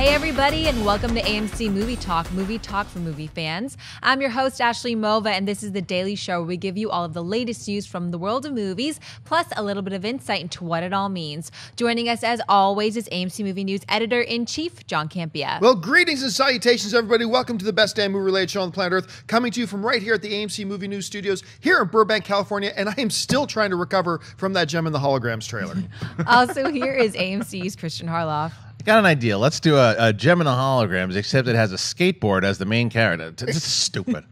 Hey everybody, and welcome to AMC Movie Talk for movie fans. I'm your host, Ashley Mova, and this is the daily show where we give you all of the latest news from the world of movies, plus a little bit of insight into what it all means. Joining us, as always, is AMC Movie News Editor-in-Chief, John Campea. Well, greetings and salutations, everybody. Welcome to the best damn movie-related show on the planet Earth, coming to you from right here at the AMC Movie News Studios here in Burbank, California, and I am still trying to recover from that Gem in the Holograms trailer. Also, here is AMC's Christian Harloff. I got an idea. Let's do a Gem in the Holograms, except it has a skateboard as the main character. It's stupid.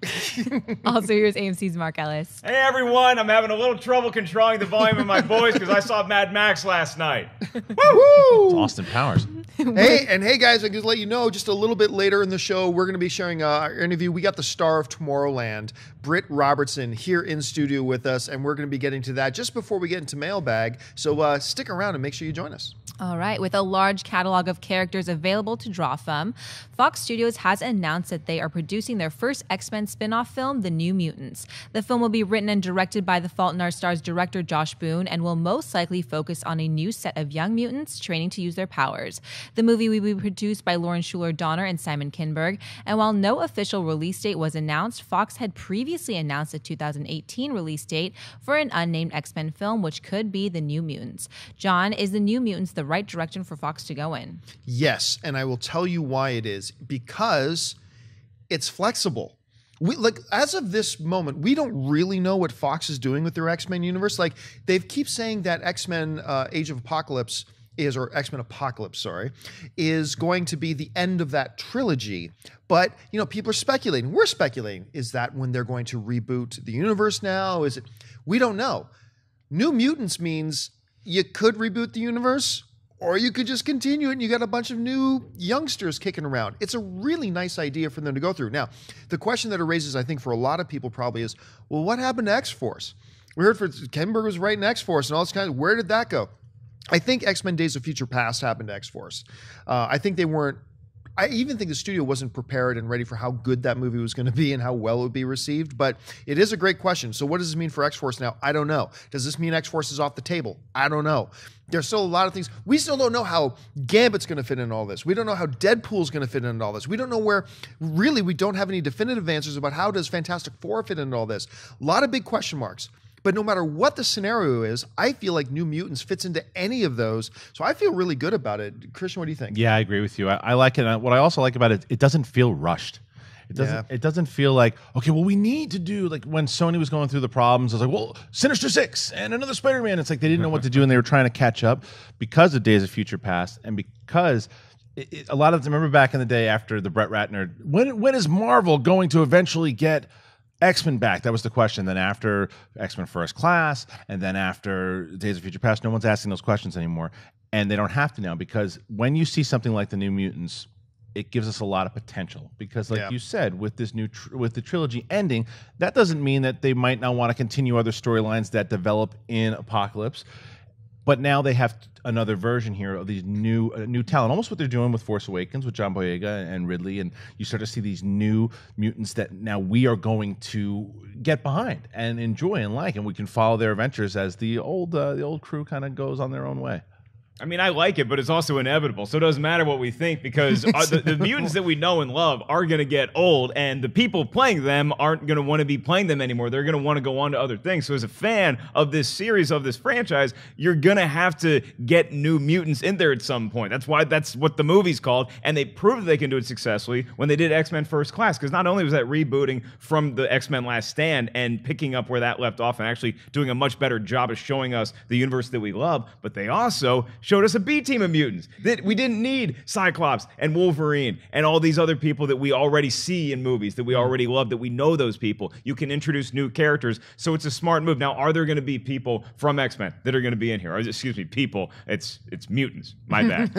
Also, here's AMC's Mark Ellis. Hey, everyone. I'm having a little trouble controlling the volume of my voice because I saw Mad Max last night. Woo! It's Austin Powers. Hey, guys, I can just let you know, just a little bit later in the show, we're going to be sharing our interview. We got the star of Tomorrowland, Britt Robertson, here in studio with us, and we're going to be getting to that just before we get into Mailbag. So stick around and make sure you join us. All right. With a large catalog of characters available to draw from, Fox Studios has announced that they are producing their first X-Men spin-off film, The New Mutants. The film will be written and directed by The Fault in Our Stars director Josh Boone and will most likely focus on a new set of young mutants training to use their powers. The movie will be produced by Lauren Schuler Donner and Simon Kinberg, and while no official release date was announced, Fox had previously announced a 2018 release date for an unnamed X-Men film, which could be The New Mutants. John, is The New Mutants the right direction for Fox to go in? Yes, and I will tell you why it is. Because it's flexible. As of this moment, we don't really know what Fox is doing with their X-Men universe. Like, they keep saying that X-Men Age of Apocalypse or X-Men Apocalypse, is going to be the end of that trilogy. But, people are speculating. We're speculating. Is that when they're going to reboot the universe now? Is it? We don't know. New Mutants means you could reboot the universe, or you could just continue it and you got a bunch of new youngsters kicking around. It's a really nice idea for them to go through. Now, the question that it raises, I think, for a lot of people probably is, well, what happened to X-Force? We heard Kinberg was writing X-Force and all this kind of, where did that go? I think X-Men Days of Future Past happened to X-Force. I think they weren't, I even think the studio wasn't prepared and ready for how good that movie was going to be and how well it would be received, but it is a great question. So what does this mean for X-Force now? I don't know. Does this mean X-Force is off the table? I don't know. There's still a lot of things. We still don't know how Gambit's going to fit in all this. We don't know how Deadpool's going to fit in all this. We don't know where, really, we don't have any definitive answers about how does Fantastic Four fit into all this. A lot of big question marks. But no matter what the scenario is, I feel like New Mutants fits into any of those. So I feel really good about it. Christian, what do you think? Yeah, I agree with you. I like it. What I also like about it, it doesn't feel rushed. It doesn't feel like, okay, well, we need to do, like when Sony was going through the problems, I was like, well, Sinister Six and another Spider-Man. It's like they didn't know what to do and they were trying to catch up because of Days of Future Past and because a lot of them, remember back in the day after the Brett Ratner, when is Marvel going to eventually get X-Men back? That was the question. Then after X-Men First Class, and then after Days of Future Past, no one's asking those questions anymore. And they don't have to now, because when you see something like The New Mutants, it gives us a lot of potential. Because like you said, with this new with the trilogy ending, that doesn't mean that they might not want to continue other storylines that develop in Apocalypse. But now they have another version here of these new talent, almost what they're doing with Force Awakens with John Boyega and Ridley, and you start to see these new mutants that now we are going to get behind and enjoy and like, and we can follow their adventures as the old crew kind of goes on their own way. I mean, I like it, but it's also inevitable. So it doesn't matter what we think, because the mutants that we know and love are going to get old, and the people playing them aren't going to want to be playing them anymore. They're going to want to go on to other things. So as a fan of this series, of this franchise, you're going to have to get new mutants in there at some point. That's what the movie's called, and they proved they can do it successfully when they did X-Men First Class, because not only was that rebooting from the X-Men Last Stand and picking up where that left off and actually doing a much better job of showing us the universe that we love, but they also showed us a B team of mutants. That we didn't need Cyclops and Wolverine and all these other people that we already see in movies, that we already love, that we know those people. You can introduce new characters, so it's a smart move. Now, are there going to be people from X-Men that are going to be in here? Or, excuse me, people. It's mutants. My bad.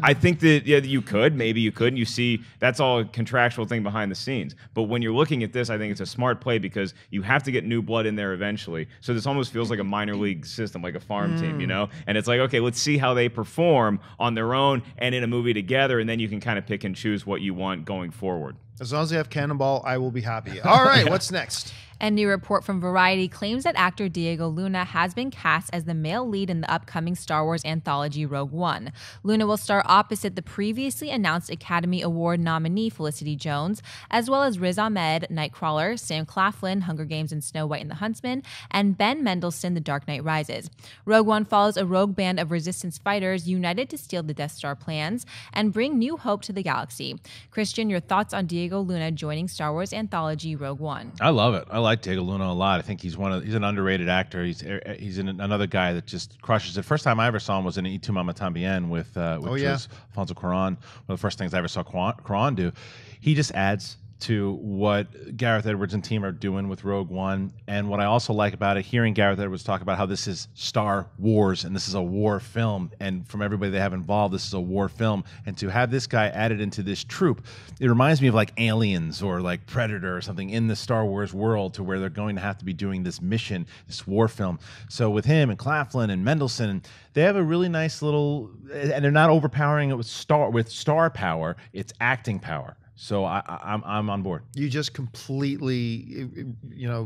I think that you could. Maybe you could. And you see, that's all a contractual thing behind the scenes. But when you're looking at this, I think it's a smart play, because you have to get new blood in there eventually. So this almost feels like a minor league system, like a farm team, you know? And it's like, okay, let's see how they perform on their own and in a movie together, and then you can kind of pick and choose what you want going forward. As long as they have Cannonball, I will be happy. All right, what's next? A new report from Variety claims that actor Diego Luna has been cast as the male lead in the upcoming Star Wars anthology Rogue One. Luna will star opposite the previously announced Academy Award nominee Felicity Jones, as well as Riz Ahmed, Nightcrawler, Sam Claflin, Hunger Games and Snow White and the Huntsman, and Ben Mendelsohn, The Dark Knight Rises. Rogue One follows a rogue band of resistance fighters united to steal the Death Star plans and bring new hope to the galaxy. Christian, your thoughts on Diego Luna joining Star Wars anthology Rogue One? I love it. I like Diego Luna a lot. I think he's an underrated actor. He's another guy that just crushes it. First time I ever saw him was in Y Tu Mamá También with Alfonso Cuarón. One of the first things I ever saw Cuarón do. He just adds to what Gareth Edwards and team are doing with Rogue One. And what I also like about it, hearing Gareth Edwards talk about how this is Star Wars and this is a war film, and from everybody they have involved, this is a war film. And to have this guy added into this troupe, it reminds me of like Aliens or like Predator or something in the Star Wars world, to where they're going to have to be doing this mission, this war film. So with him and Claflin and Mendelsohn, they have a really nice little, and they're not overpowering it with star power, it's acting power. So I'm on board. You just completely,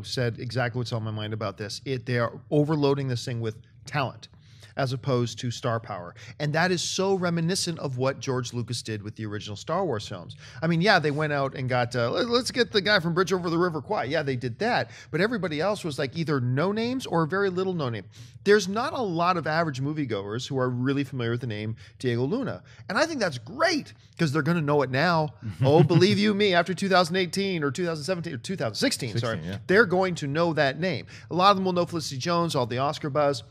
said exactly what's on my mind about this. They are overloading this thing with talent as opposed to star power. And that is so reminiscent of what George Lucas did with the original Star Wars films. I mean, yeah, they went out and got, let's get the guy from Bridge Over the River Kwai. Yeah, they did that. But everybody else was like either no names or very little no name. There's not a lot of average moviegoers who are really familiar with the name Diego Luna. And I think that's great, because they're going to know it now. Oh, believe you me, after 2018 or 2017 or 2016, they're going to know that name. A lot of them will know Felicity Jones, all the Oscar buzz.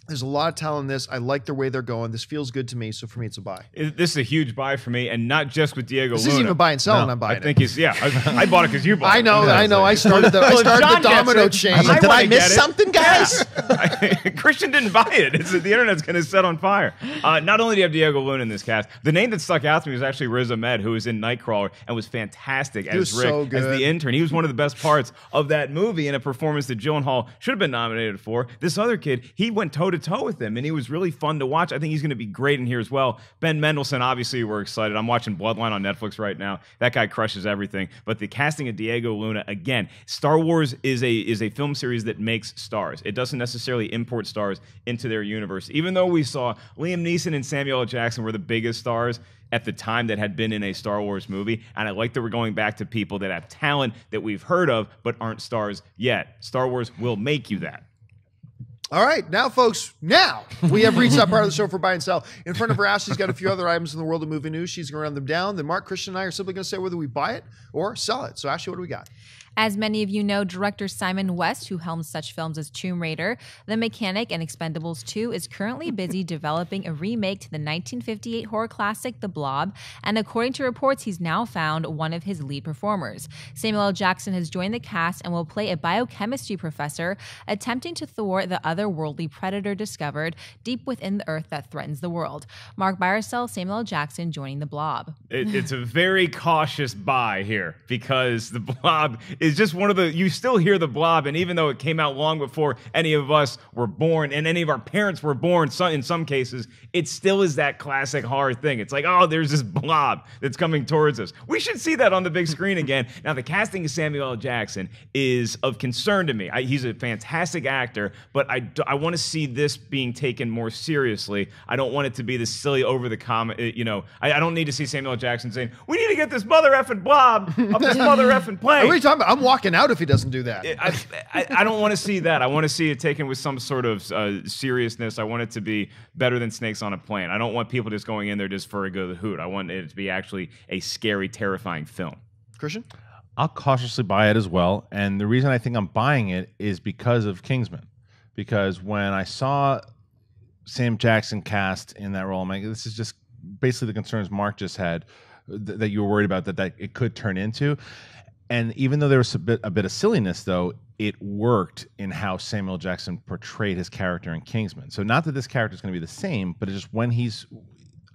There's a lot of talent in this. I like the way they're going. This feels good to me, so for me, it's a buy. This is a huge buy for me, and not just with Diego Luna. This isn't even buy and sell, and I'm buying it. I think he's, I bought it because you bought it. I know. I started the domino chain. Did I miss something, guys? Yeah. Christian didn't buy it. The internet's going to set on fire. Not only do you have Diego Luna in this cast, the name that stuck out to me was actually Riz Ahmed, who was in Nightcrawler and was fantastic as Rick, as the intern. He was one of the best parts of that movie, in a performance that Gyllenhaal should have been nominated for. This other kid, he went toe-to-toe with him, and he was really fun to watch. I think he's going to be great in here as well. Ben Mendelsohn, obviously, we're excited. I'm watching Bloodline on Netflix right now. That guy crushes everything. But the casting of Diego Luna, again, Star Wars is a film series that makes stars. It doesn't necessarily import stars into their universe. Even though we saw Liam Neeson and Samuel L. Jackson were the biggest stars at the time that had been in a Star Wars movie, and I like that we're going back to people that have talent that we've heard of but aren't stars yet. Star Wars will make you that. All right, now, folks, we have reached that part of the show for buy and sell. In front of her, Ashley's got a few other items in the world of movie news. She's going to run them down. Then Mark, Christian, and I are simply going to say whether we buy it or sell it. So, Ashley, what do we got? As many of you know, director Simon West, who helms such films as Tomb Raider, The Mechanic, and Expendables 2, is currently busy developing a remake to the 1958 horror classic The Blob, and according to reports, he's now found one of his lead performers. Samuel L. Jackson has joined the cast and will play a biochemistry professor attempting to thwart the otherworldly predator discovered deep within the earth that threatens the world. Mark, buy or sell Samuel L. Jackson joining The Blob? It's a very cautious buy here, because The Blob is just one of the, you still hear The Blob, and even though it came out long before any of us were born and any of our parents were born, in some cases, it still is that classic horror thing. It's like, oh, there's this blob that's coming towards us. We should see that on the big screen again. Now, the casting of Samuel L. Jackson is of concern to me. He's a fantastic actor, but I want to see this being taken more seriously. I don't want it to be this silly over-the-comic, I don't need to see Samuel L. Jackson saying, we need to get this mother effing blob up this mother effing plane. What are you talking about? I'm walking out if he doesn't do that. I don't want to see that. I want to see it taken with some sort of seriousness. I want it to be better than Snakes on a Plane. I don't want people just going in there just for a good hoot. I want it to be actually a scary, terrifying film. Christian? I'll cautiously buy it as well. And the reason I think I'm buying it is because of Kingsman. Because when I saw Sam Jackson cast in that role, I'm like, this is just basically the concerns Mark just had that you were worried about that it could turn into. And even though there was a bit of silliness, though, it worked in how Samuel Jackson portrayed his character in Kingsman. So not that this character is going to be the same, but it's just when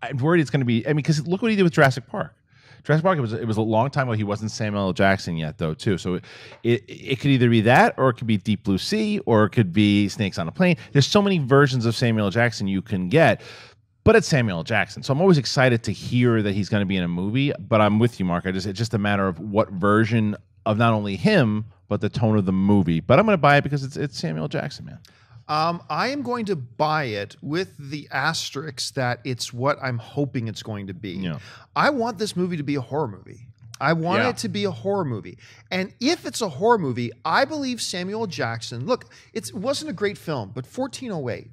I'm worried it's going to be. I mean, because look what he did with Jurassic Park. Jurassic Park, it was a long time ago. He wasn't Samuel L. Jackson yet, though, too. So it could either be that, or it could be Deep Blue Sea, or it could be Snakes on a Plane. There's so many versions of Samuel L. Jackson you can get. But it's Samuel L. Jackson, so I'm always excited to hear that he's going to be in a movie. But I'm with you, Mark. It's just a matter of what version of not only him but the tone of the movie. But I'm going to buy it because it's Samuel L. Jackson, man. I am going to buy it with the asterisk that it's what I'm hoping it's going to be. Yeah. I want this movie to be a horror movie. I want it to be a horror movie. And if it's a horror movie, I believe Samuel L. Jackson, look, it wasn't a great film, but 1408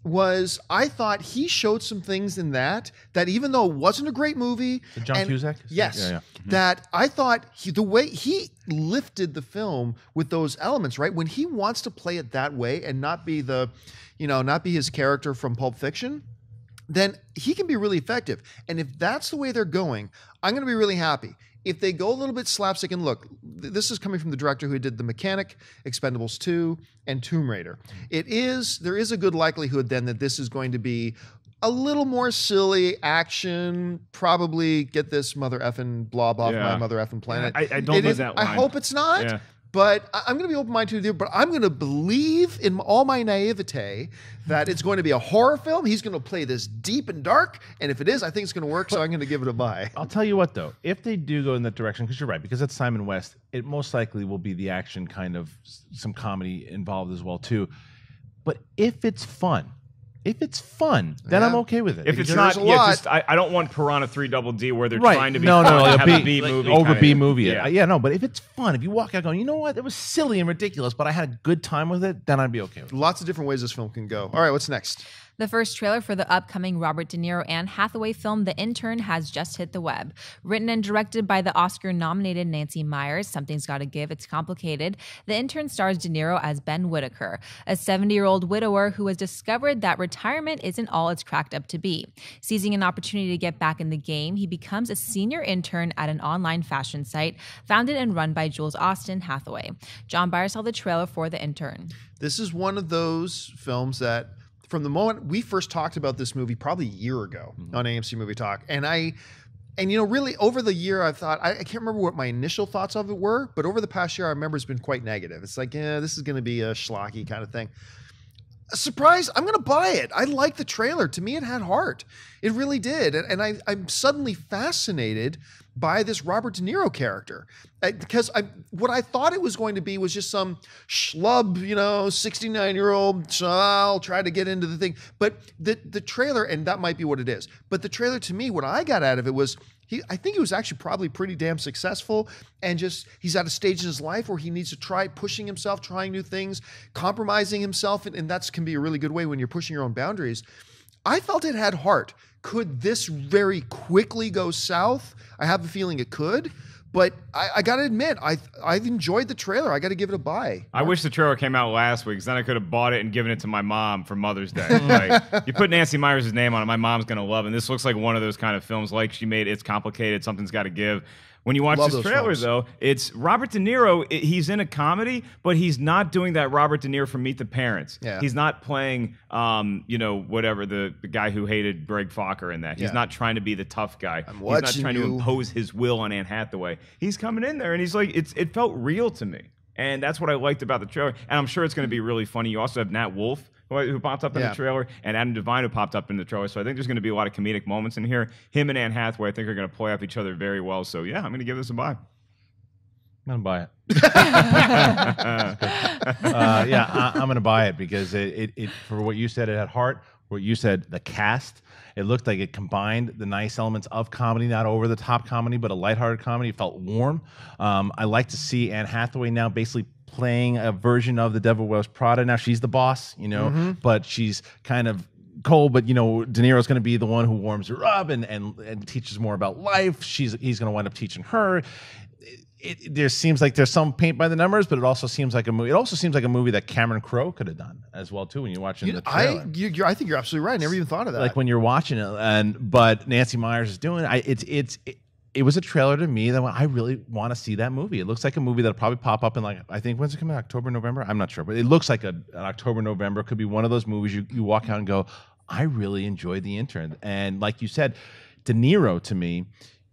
was, I thought he showed some things in that even though it wasn't a great movie. John Cusack? Yes. That I thought the way he lifted the film with those elements, right? When he wants to play it that way and not be not be his character from Pulp Fiction, then he can be really effective. And if that's the way they're going, I'm going to be really happy. If they go a little bit slapstick, and look, this is coming from the director who did The Mechanic, Expendables 2, and Tomb Raider. There is a good likelihood then that this is going to be a little more silly action, probably get this mother effing blob off my mother effing planet. I don't know that line. I hope it's not. But I'm going to be open-minded to it. But I'm going to believe in all my naivete that it's going to be a horror film. He's going to play this deep and dark. And if it is, I think it's going to work. So I'm going to give it a buy. I'll tell you what, though. If they do go in that direction, because you're right, because it's Simon West, it most likely will be the action kind of some comedy involved as well, too. But if it's fun, then I'm okay with it. If it's not, I don't want Piranha 3 Double D where they're trying to be fun, have a B movie over B movie. Yeah. No, but if it's fun, if you walk out going, you know what, it was silly and ridiculous, but I had a good time with it, then I'd be okay with it. Lots of different ways this film can go. All right, what's next? The first trailer for the upcoming Robert De Niro and Hathaway film, The Intern, has just hit the web. Written and directed by the Oscar-nominated Nancy Meyers, Something's Gotta Give, It's Complicated, The Intern stars De Niro as Ben Whitaker, a 70-year-old widower who has discovered that retirement isn't all it's cracked up to be. Seizing an opportunity to get back in the game, he becomes a senior intern at an online fashion site founded and run by Jules Austin Hathaway. John Byer saw the trailer for The Intern. This is one of those films that, from the moment we first talked about this movie, probably a year ago on AMC Movie Talk, and really over the year I thought, I can't remember what my initial thoughts of it were, but over the past year I remember it's been quite negative. It's like, this is going to be a schlocky kind of thing. A surprise, I'm going to buy it. I like the trailer. To me, it had heart. It really did. And I'm suddenly fascinated by this Robert De Niro character. Because what I thought it was going to be was just some schlub, 69-year-old, I'll try to get into the thing. But the trailer, and that might be what it is, but the trailer to me, what I got out of it was, I think he was actually probably pretty damn successful, and just he's at a stage in his life where he needs to try pushing himself, trying new things, compromising himself, and that can be a really good way when you're pushing your own boundaries. I felt it had heart. Could this very quickly go south? I have a feeling it could. But I got to admit, I've enjoyed the trailer. I got to give it a buy. I wish the trailer came out last week, because then I could have bought it and given it to my mom for Mother's Day. Like, you put Nancy Meyers' name on it, my mom's going to love it. And this looks like one of those kind of films, like she made It's Complicated, Something's Gotta Give. When you watch this trailer, though, it's Robert De Niro. He's in a comedy, but he's not doing that Robert De Niro from Meet the Parents. Yeah. He's not playing, whatever, the guy who hated Greg Fokker in that. He's not trying to be the tough guy. He's not trying to impose his will on Anne Hathaway. He's coming in there, and he's like, it felt real to me. And that's what I liked about the trailer. And I'm sure it's going to be really funny. You also have Nat Wolff, who popped up in the trailer, and Adam Devine, who popped up in the trailer. So I think there's going to be a lot of comedic moments in here. Him and Anne Hathaway, I think, are going to play off each other very well. So, yeah, I'm going to give this a buy. I'm going to buy it. I'm going to buy it because it for what you said, it had heart. What you said, the cast, it looked like it combined the nice elements of comedy, not over-the-top comedy, but a lighthearted comedy. It felt warm. I like to see Anne Hathaway now basically playing a version of The Devil Wears Prada. Now she's the boss, but she's kind of cold, but De Niro's going to be the one who warms her up and teaches more about life. He's going to wind up teaching her. There seems like there's some paint by the numbers, but it also seems like a movie. It also seems like a movie that Cameron Crowe could have done as well too. When you're watching the trailer, I think you're absolutely right. I never even thought of that. Like when you're watching it, but Nancy Meyers is doing it. It was a trailer to me that I really want to see that movie. It looks like a movie that'll probably pop up in I think when's it coming out? October, November? I'm not sure, but it looks like an October, November. It could be one of those movies you walk out and go, I really enjoyed The Intern. And like you said, De Niro to me.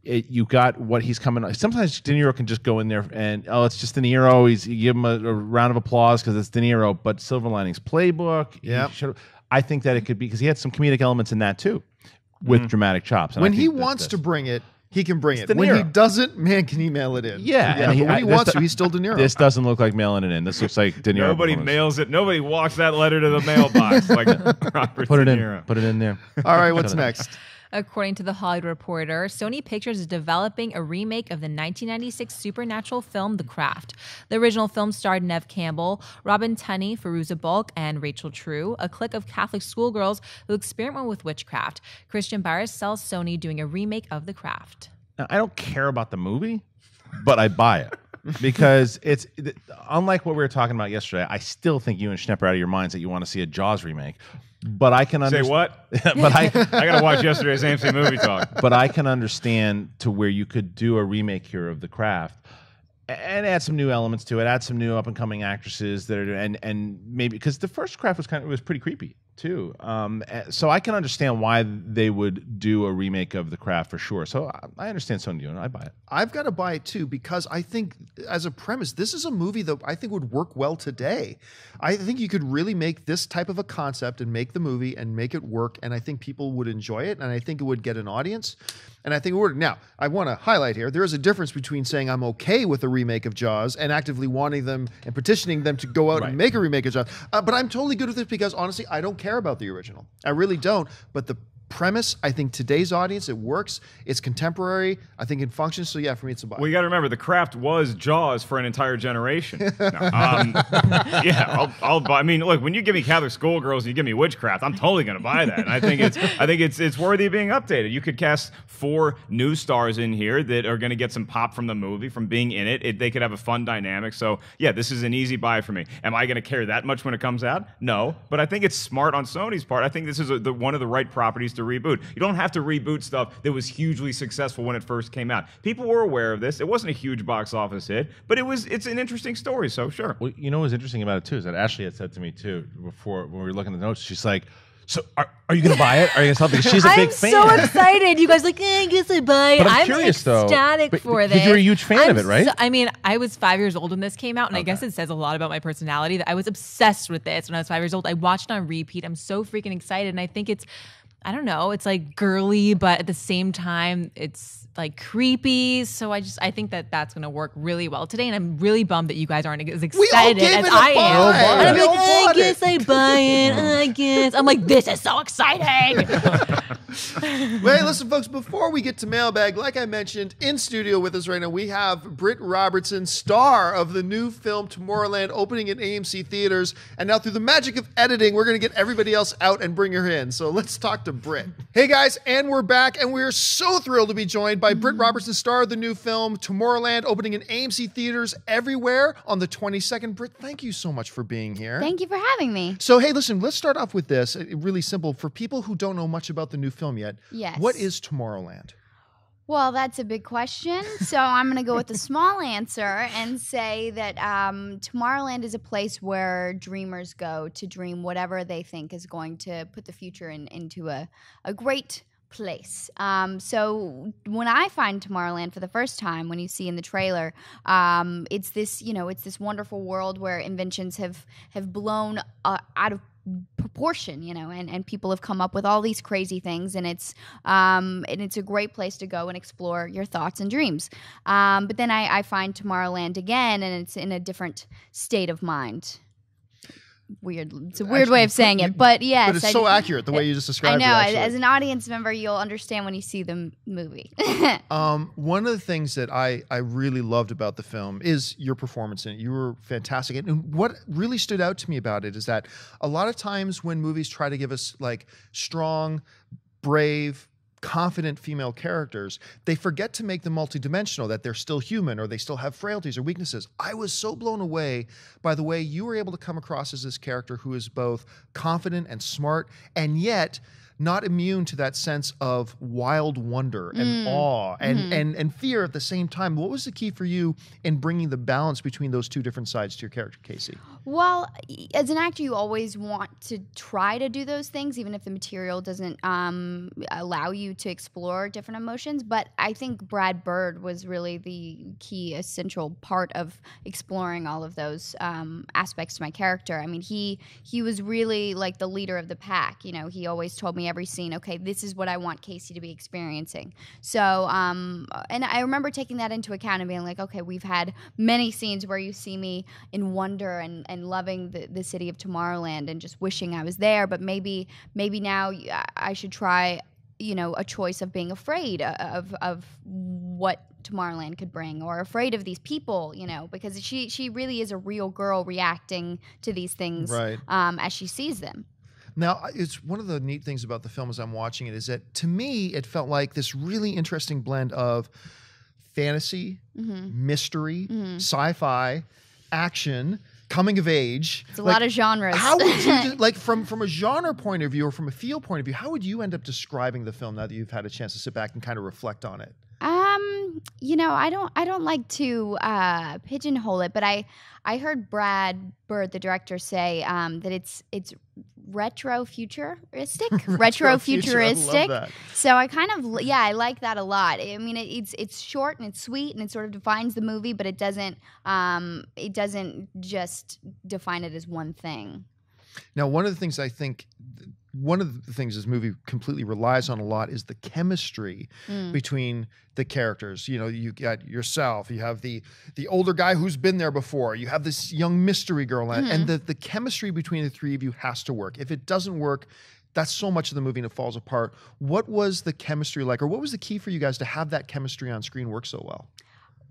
You got what he's coming on. Sometimes De Niro can just go in there and, it's just De Niro. You give him a round of applause because it's De Niro. But Silver Linings Playbook. Yeah. I think that it could be because he had some comedic elements in that too. with dramatic chops. And when I he think wants to bring it, he can bring it. De When he Niro. doesn't, man, can he mail it in? Yeah, but when he wants to, he's still De Niro. This doesn't look like mailing it in. This looks like De Niro. Nobody performance. mails it. Nobody walks that letter to the mailbox like Robert Put it De in. Niro. Put it in there. All right, what's next? According to The Hollywood Reporter, Sony Pictures is developing a remake of the 1996 supernatural film The Craft. The original film starred Neve Campbell, Robin Tunney, Fairuza Balk, and Rachel True, a clique of Catholic schoolgirls who experiment with witchcraft. Christian Barris sells Sony doing a remake of The Craft. Now, I don't care about the movie, but I buy it. Because it's unlike what we were talking about yesterday. I still think you and Schnepp are out of your minds that you want to see a Jaws remake. But I can understand. Say what? But I got to watch yesterday's AMC Movie Talk. But I can understand to where you could do a remake here of The Craft and add some new elements to it, add some new up and coming actresses that are and maybe because the first Craft was pretty creepy too. So I can understand why they would do a remake of The Craft for sure. So I understand Sony doing it. I buy it. I've got to buy it too because I think, as a premise, this is a movie that I think would work well today. I think you could really make this type of a concept and make the movie and make it work, and I think people would enjoy it, and I think it would get an audience, and I think it would. Now, I want to highlight here, there is a difference between saying I'm okay with a remake of Jaws and actively wanting them and petitioning them to go out and make a remake of Jaws. But I'm totally good with this because, honestly, I don't care about the original. I really don't, but the premise, I think today's audience, it works. It's contemporary. I think it functions. So yeah, for me, it's a buy. Well, you got to remember, The Craft was Jaws for an entire generation. I'll buy. I mean, look, when you give me Catholic schoolgirls and you give me witchcraft, I'm totally going to buy that. And I think it's worthy of being updated. You could cast 4 new stars in here that are going to get some pop from the movie, from being in it. They could have a fun dynamic. So yeah, this is an easy buy for me. Am I going to care that much when it comes out? No, but I think it's smart on Sony's part. I think this is one of the right properties to reboot. You don't have to reboot stuff that was hugely successful when it first came out. People were aware of this. It wasn't a huge box office hit, but it's an interesting story, so sure. Well, you know what's interesting about it too is that Ashley had said to me too before when we were looking at the notes, she's like, so are you going to buy it? Are you going to sell it? Because she's a big fan. I'm so excited. You guys like, I guess I buy it. But I'm curious, ecstatic for this. Because you're a huge fan of it, right? I mean, I was 5 years old when this came out, and I guess it says a lot about my personality that I was obsessed with this when I was 5 years old. I watched it on repeat. I'm so freaking excited, and I think it's, I don't know, it's like girly, but at the same time, it's like creepy. So I think that that's going to work really well today. And I'm really bummed that you guys aren't as excited as I am. And I'm like, I guess I buy it. I guess. I'm like, this is so exciting. Well, hey, listen, folks, before we get to Mailbag, like I mentioned, in studio with us right now, we have Britt Robertson, star of the new film Tomorrowland, opening in AMC theaters. And now through the magic of editing, we're going to get everybody else out and bring her in. So let's talk to Britt. Hey, guys, and we're back, and we're so thrilled to be joined by Britt Robertson, star of the new film Tomorrowland, opening in AMC theaters everywhere on the 22nd. Britt, thank you so much for being here. Thank you for having me. So, hey, listen, let's start off with this. Really simple. For people who don't know much about the new film yet, Yes. What is Tomorrowland? Well, that's a big question. So I'm going to go with the small answer and say that Tomorrowland is a place where dreamers go to dream whatever they think is going to put the future into a great place. So when I find Tomorrowland for the first time, when you see in the trailer, it's this wonderful world where inventions have blown out of proportion, and people have come up with all these crazy things, and it's a great place to go and explore your thoughts and dreams. But then I find Tomorrowland again, and it's in a different state of mind. Weird. It's a weird way of saying it, but yes. But it's so accurate the way you just described it. I know. As an audience member, you'll understand when you see the movie. One of the things that I really loved about the film is your performance in it. You were fantastic. And what really stood out to me about it is that a lot of times when movies try to give us like strong, brave, confident female characters, they forget to make them multidimensional, that they're still human or they still have frailties or weaknesses. I was so blown away by the way you were able to come across as this character who is both confident and smart, and yet not immune to that sense of wild wonder and awe and fear at the same time. What was the key for you in bringing the balance between those two different sides to your character, Casey? Well, as an actor, you always want to try to do those things, even if the material doesn't allow you to explore different emotions. But I think Brad Bird was really the key, essential part of exploring all of those aspects to my character. I mean, he was really like the leader of the pack. He always told me every scene, okay, this is what I want Casey to be experiencing. So, and I remember taking that into account and being like, okay, we've had many scenes where you see me in wonder and loving the city of Tomorrowland and just wishing I was there, but maybe now I should try, you know, a choice of being afraid of what Tomorrowland could bring, or afraid of these people, you know, because she really is a real girl reacting to these things as she sees them. Now, it's one of the neat things about the film as I'm watching it is that, to me, it felt like this really interesting blend of fantasy, mystery, sci-fi, action, coming of age. It's a lot of genres. How would you, like, from a genre point of view or from a feel point of view, how would you end up describing the film now that you've had a chance to sit back and kind of reflect on it? You know, I don't like to pigeonhole it, but I heard Brad Bird, the director, say that it's retro-futuristic. Retro-futuristic. I love that. So I kind of, I like that a lot. I mean, it's short and it's sweet and it sort of defines the movie, but it doesn't just define it as one thing. Now, one of the things this movie completely relies on a lot is the chemistry between the characters. You know, you got yourself, you have the older guy who's been there before, you have this young mystery girl, and the chemistry between the three of you has to work. If it doesn't work, that's so much of the movie and it falls apart. What was the chemistry like, or what was the key for you guys to have that chemistry on screen work so well?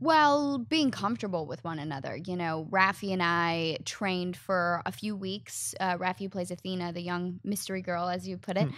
Well, being comfortable with one another. You know, Raffi and I trained for a few weeks. Raffi, who plays Athena, the young mystery girl, as you put it.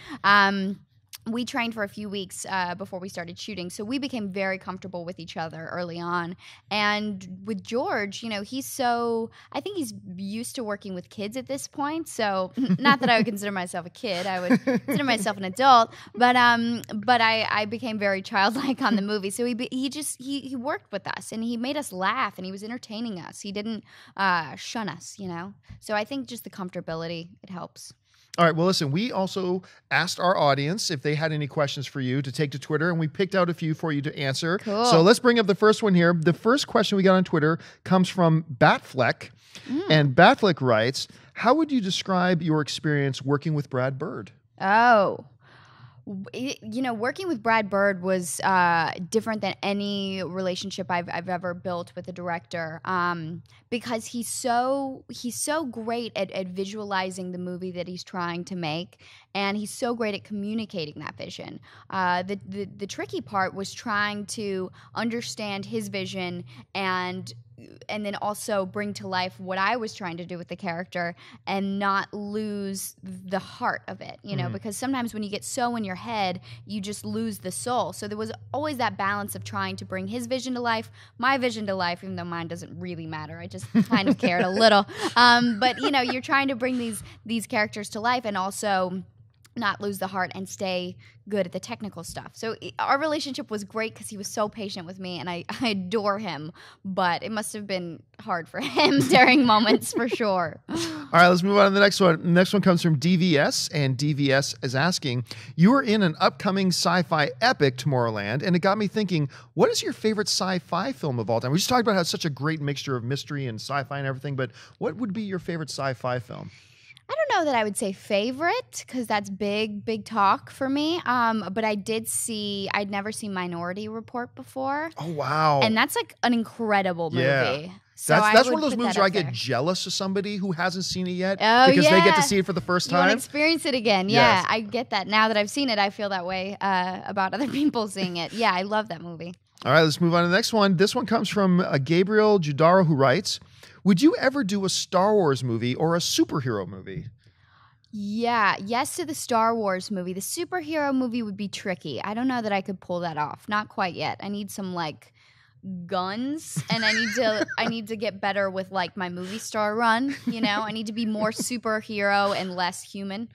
We trained for a few weeks before we started shooting, so we became very comfortable with each other early on. And with George, you know, I think he's used to working with kids at this point, so not that I would consider myself a kid, I would consider myself an adult, but I became very childlike on the movie, so he worked with us, and he made us laugh, and he was entertaining us. He didn't shun us, you know? So I think just the comfortability, it helps. All right, well, listen, we also asked our audience if they had any questions for you to take to Twitter, and we picked out a few for you to answer. Cool. So let's bring up the first one here. The first question we got on Twitter comes from Batfleck, and Batfleck writes, how would you describe your experience working with Brad Bird? Oh, you know, working with Brad Bird was different than any relationship I've ever built with a director, because he's so great at visualizing the movie that he's trying to make, and he's so great at communicating that vision. The tricky part was trying to understand his vision and then also bring to life what I was trying to do with the character and not lose the heart of it, you know, because sometimes when you get so in your head, you just lose the soul. So there was always that balance of trying to bring his vision to life, my vision to life, even though mine doesn't really matter. I just kind of cared a little. But, you know, you're trying to bring these characters to life and also not lose the heart and stay good at the technical stuff. So our relationship was great because he was so patient with me, and I adore him, but it must have been hard for him during moments for sure. All right, let's move on to the next one. The next one comes from DVS, and DVS is asking, you are in an upcoming sci-fi epic, Tomorrowland, and it got me thinking, what is your favorite sci-fi film of all time? We just talked about how it's such a great mixture of mystery and sci-fi and everything, but what would be your favorite sci-fi film? I don't know that I would say favorite, because that's big talk for me. But I'd never seen Minority Report before. Oh, wow. And that's like an incredible movie. Yeah. So that's one of those movies where I get jealous of somebody who hasn't seen it yet because they get to see it for the first time. You want to experience it again. Yeah, yes. I get that. Now that I've seen it, I feel that way about other people seeing it. Yeah, I love that movie. All right, let's move on to the next one. This one comes from Gabriel Judaro, who writes, would you ever do a Star Wars movie or a superhero movie? Yeah, yes to the Star Wars movie. The superhero movie would be tricky. I don't know that I could pull that off. Not quite yet. I need some like guns, and I need to get better with like my movie star run, you know. I need to be more superhero and less human.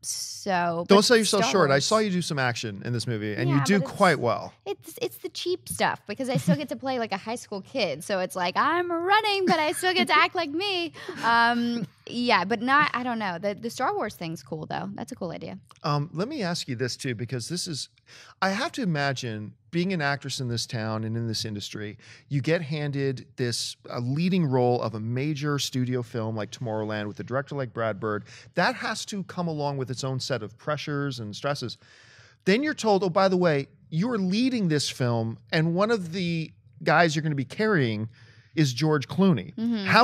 So don't sell yourself short. I saw you do some action in this movie, and you do quite well. It's the cheap stuff, because I still get to play like a high school kid, so it's like I'm running, but I still get to act like me. Yeah, but not. I don't know. The Star Wars thing's cool though. That's a cool idea. Let me ask you this too, because I have to imagine being an actress in this town and in this industry, you get handed a leading role of a major studio film like Tomorrowland with a director like Brad Bird. That has to come along with its own set of pressures and stresses. Then you're told, oh, by the way, you're leading this film, and one of the guys you're going to be carrying is George Clooney.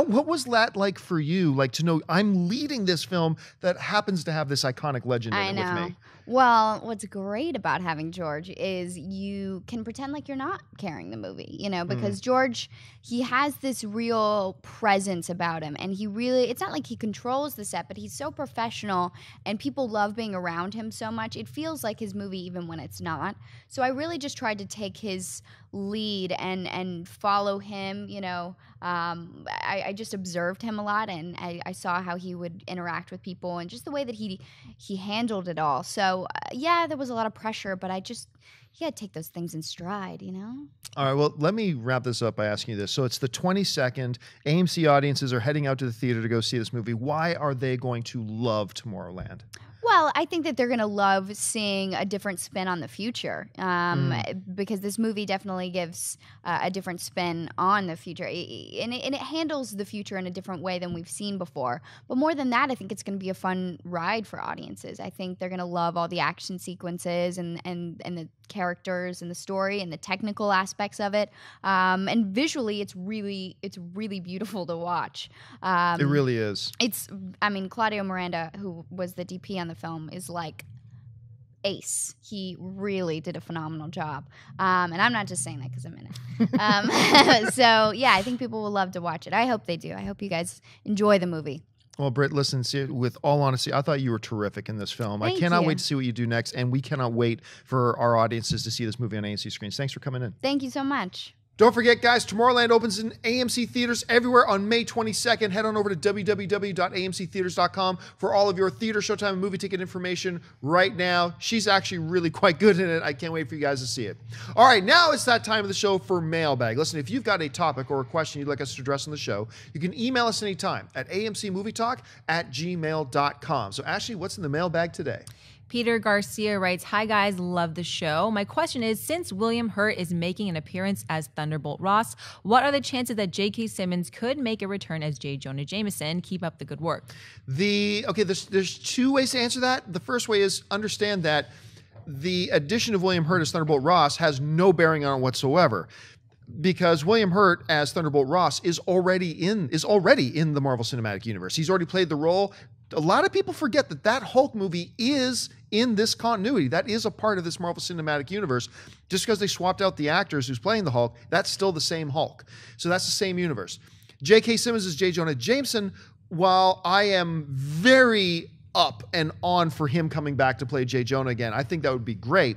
What was that like for you? Like to know I'm leading this film that happens to have this iconic legend in it with me. Well, what's great about having George is you can pretend like you're not carrying the movie, because George, he has this real presence about him, and it's not like he controls the set, but he's so professional, and people love being around him so much. It feels like his movie even when it's not. So I really just tried to take his lead and follow him, I just observed him a lot, and I saw how he would interact with people and just the way that he handled it all. So there was a lot of pressure, but you gotta take those things in stride, All right, well, let me wrap this up by asking you this. So it's the 22nd. AMC audiences are heading out to the theater to go see this movie. Why are they going to love Tomorrowland? Well, I think that they're going to love seeing a different spin on the future, because this movie definitely gives a different spin on the future, and it handles the future in a different way than we've seen before. But more than that, I think it's going to be a fun ride for audiences. I think they're going to love all the action sequences and the characters and the story and the technical aspects of it. And visually, it's really beautiful to watch. It really is. Claudio Miranda, who was the DP on the film, is like ace. He really did a phenomenal job. And I'm not just saying that because I'm in it. So yeah, I think people will love to watch it. I hope they do. I hope you guys enjoy the movie. Well, Britt, listen, with all honesty, I thought you were terrific in this film. I cannot wait to see what you do next, and we cannot wait for our audiences to see this movie on AMC screens. Thanks for coming in. Thank you so much. Don't forget, guys, Tomorrowland opens in AMC theaters everywhere on May 22nd. Head on over to www.amctheaters.com for all of your theater, showtime, and movie ticket information right now. She's actually really quite good in it. I can't wait for you guys to see it. All right, now it's that time of the show for Mailbag. Listen, if you've got a topic or a question you'd like us to address on the show, you can email us anytime at amcmovietalk@gmail.com. So, Ashley, what's in the mailbag today? Peter Garcia writes, "Hi guys, love the show. My question is, since William Hurt is making an appearance as Thunderbolt Ross, what are the chances that J.K. Simmons could make a return as J. Jonah Jameson? Keep up the good work." There's two ways to answer that. The first way is understand that the addition of William Hurt as Thunderbolt Ross has no bearing on it whatsoever, because William Hurt as Thunderbolt Ross is already in the Marvel Cinematic Universe. He's already played the role. A lot of people forget that Hulk movie is in this continuity. That is a part of this Marvel Cinematic Universe. Just because they swapped out the actors who's playing the Hulk, that's still the same Hulk. So that's the same universe. J.K. Simmons is J. Jonah Jameson. While I am very up and on for him coming back to play J. Jonah again, I think that would be great.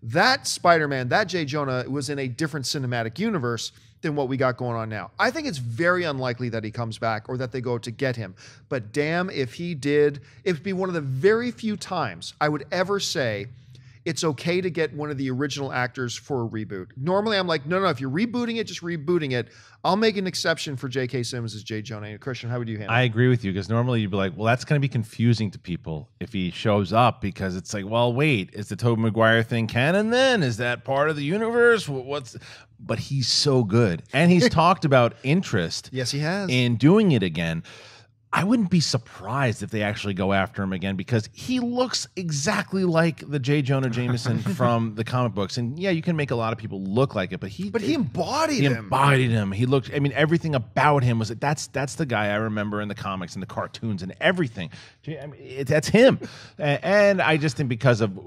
That Spider-Man, that J. Jonah, was in a different cinematic universe than what we got going on now. I think it's very unlikely that he comes back or that they go to get him. But damn, if he did, it'd be one of the very few times I would ever say it's okay to get one of the original actors for a reboot. Normally I'm like, no, if you're rebooting it, just rebooting it. I'll make an exception for J.K. Simmons as J. Jonah. Christian, how would you handle it? I agree with you, because normally you'd be like, well, that's going to be confusing to people if he shows up, because it's like, well, wait, is the Tobey Maguire thing canon then? Is that part of the universe? But he's so good. And he's talked about interest yes, he has. In doing it again. I wouldn't be surprised if they actually go after him again, because he looks exactly like the J. Jonah Jameson from the comic books. And yeah, you can make a lot of people look like it, but he embodied him. He embodied him. He looked, everything about him was, that's the guy I remember in the comics and the cartoons and everything. That's him. And I just think because of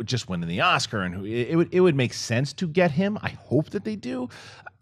just winning the Oscar, and it would make sense to get him. I hope that they do.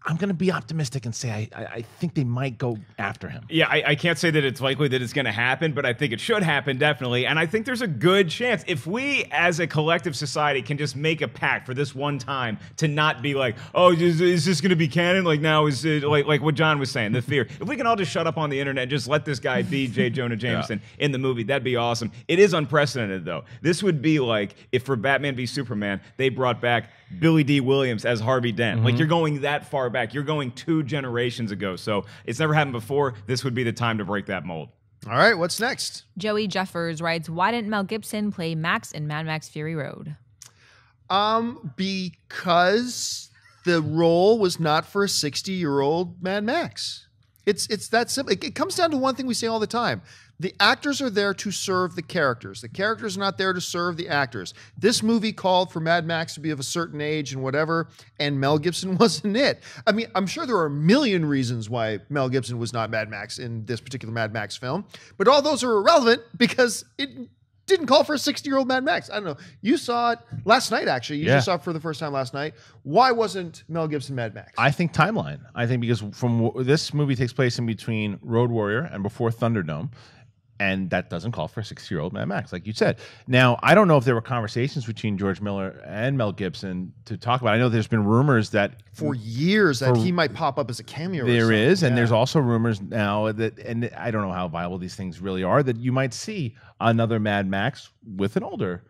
I'm going to be optimistic and say I think they might go after him. Yeah, I can't say that it's likely that it's going to happen, but I think it should happen, definitely. And I think there's a good chance, if we as a collective society can just make a pact for this one time to not be like, oh, is this going to be canon? Like now, is it like what John was saying, the fear. If we can all just shut up on the internet and just let this guy be J. Jonah Jameson in the movie, that'd be awesome. It is unprecedented, though. This would be like if for Batman v Superman, they brought back Billy D. Williams as Harvey Dent. Like, you're going that far back. You're going 2 generations ago. So it's never happened before. This would be the time to break that mold. All right, what's next? Joey Jeffers writes, "Why didn't Mel Gibson play Max in Mad Max Fury Road?" Because the role was not for a 60-year-old Mad Max. It's that simple. It comes down to one thing we say all the time. The actors are there to serve the characters. The characters are not there to serve the actors. This movie called for Mad Max to be of a certain age and whatever, and Mel Gibson wasn't it. I mean, I'm sure there are a million reasons why Mel Gibson was not Mad Max in this particular Mad Max film, but all those are irrelevant because it didn't call for a 60-year-old Mad Max. I don't know. You saw it last night, actually. You just saw it for the first time last night. Why wasn't Mel Gibson Mad Max? I think timeline. I think because this movie takes place in between Road Warrior and before Thunderdome. And that doesn't call for a 60-year-old Mad Max, like you said. Now, I don't know if there were conversations between George Miller and Mel Gibson to talk about. I know there's been rumors that for years that he might pop up as a cameo. There is, and there's also rumors now that, and I don't know how viable these things really are, that you might see another Mad Max with an older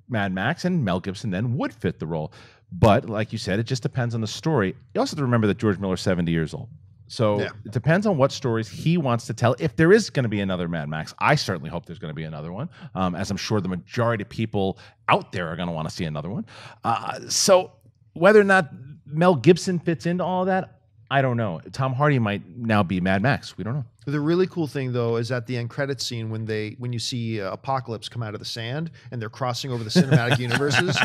Mad Max, and Mel Gibson then would fit the role. But like you said, it just depends on the story. You also have to remember that George Miller's 70 years old. So it depends on what stories he wants to tell. If there is going to be another Mad Max, I certainly hope there's going to be another one, as I'm sure the majority of people out there are going to want to see another one. So whether or not Mel Gibson fits into all that, I don't know. Tom Hardy might now be Mad Max. We don't know. The really cool thing, though, is at the end credit scene when you see Apocalypse come out of the sand and they're crossing over the cinematic universes.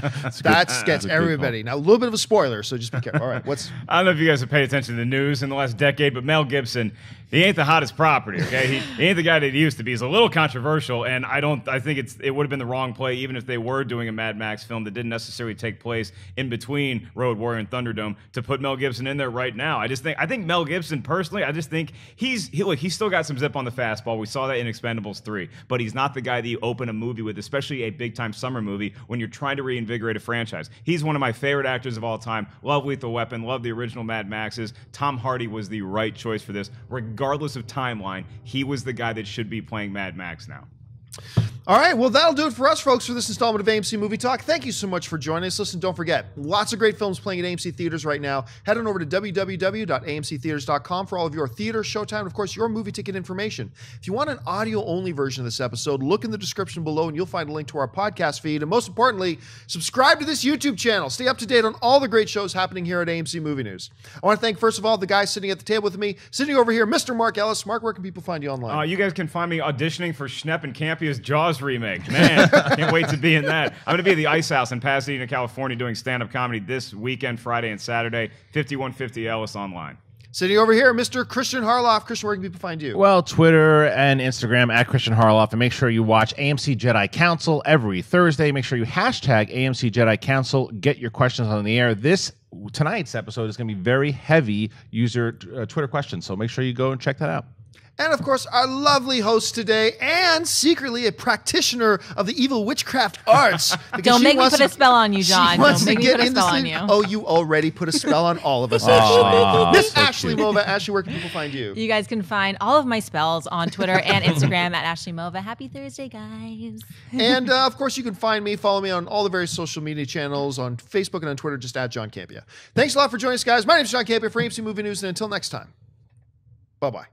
That gets everybody. Now, a little bit of a spoiler, so just be careful. All right, I don't know if you guys have paid attention to the news in the last decade, but Mel Gibson, he ain't the hottest property. Okay, he ain't the guy that he used to be. He's a little controversial, and I think it would have been the wrong play, even if they were doing a Mad Max film that didn't necessarily take place in between Road Warrior and Thunderdome, to put Mel Gibson in there right now. I think Mel Gibson personally, I just think he's still got some zip on the fastball. We saw that in Expendables 3, but he's not the guy that you open a movie with, especially a big-time summer movie, when you're trying to reinvigorate a franchise. He's one of my favorite actors of all time. Love Lethal Weapon, love the original Mad Maxes. Tom Hardy was the right choice for this. Regardless of timeline, he was the guy that should be playing Mad Max now. All right, well, that'll do it for us, folks, for this installment of AMC Movie Talk. Thank you so much for joining us. Listen, don't forget, lots of great films playing at AMC Theaters right now. Head on over to www.amctheaters.com for all of your theater, showtime, and, of course, your movie ticket information. If you want an audio-only version of this episode, look in the description below, and you'll find a link to our podcast feed. And most importantly, subscribe to this YouTube channel. Stay up to date on all the great shows happening here at AMC Movie News. I want to thank, first of all, the guy sitting at the table with me, sitting over here, Mr. Mark Ellis. Mark, where can people find you online? You guys can find me auditioning for Schnepp and Campia's Jaws remake. Man, can't wait to be in that. I'm going to be at the Ice House in Pasadena, California, doing stand-up comedy this weekend, Friday and Saturday, 5150 Ellis online. Sitting over here, Mr. Christian Harloff. Christian, where can people find you? Well, Twitter and Instagram at Christian Harloff. And make sure you watch AMC Jedi Council every Thursday. Make sure you hashtag AMC Jedi Council. Get your questions on the air. Tonight's episode is going to be very heavy user Twitter questions. So make sure you go and check that out. And, of course, our lovely host today, and secretly a practitioner of the evil witchcraft arts. Don't make me put a spell on you, John. Don't make me put a spell on you. Oh, you already put a spell on all of us, Ashley. Miss Ashley Mova. Ashley, where can people find you? You guys can find all of my spells on Twitter and Instagram at Ashley Mova. Happy Thursday, guys. And, of course, you can find me, follow me on all the various social media channels, on Facebook and on Twitter, just at John Campia. Thanks a lot for joining us, guys. My name is John Campia for AMC Movie News, and until next time, bye-bye.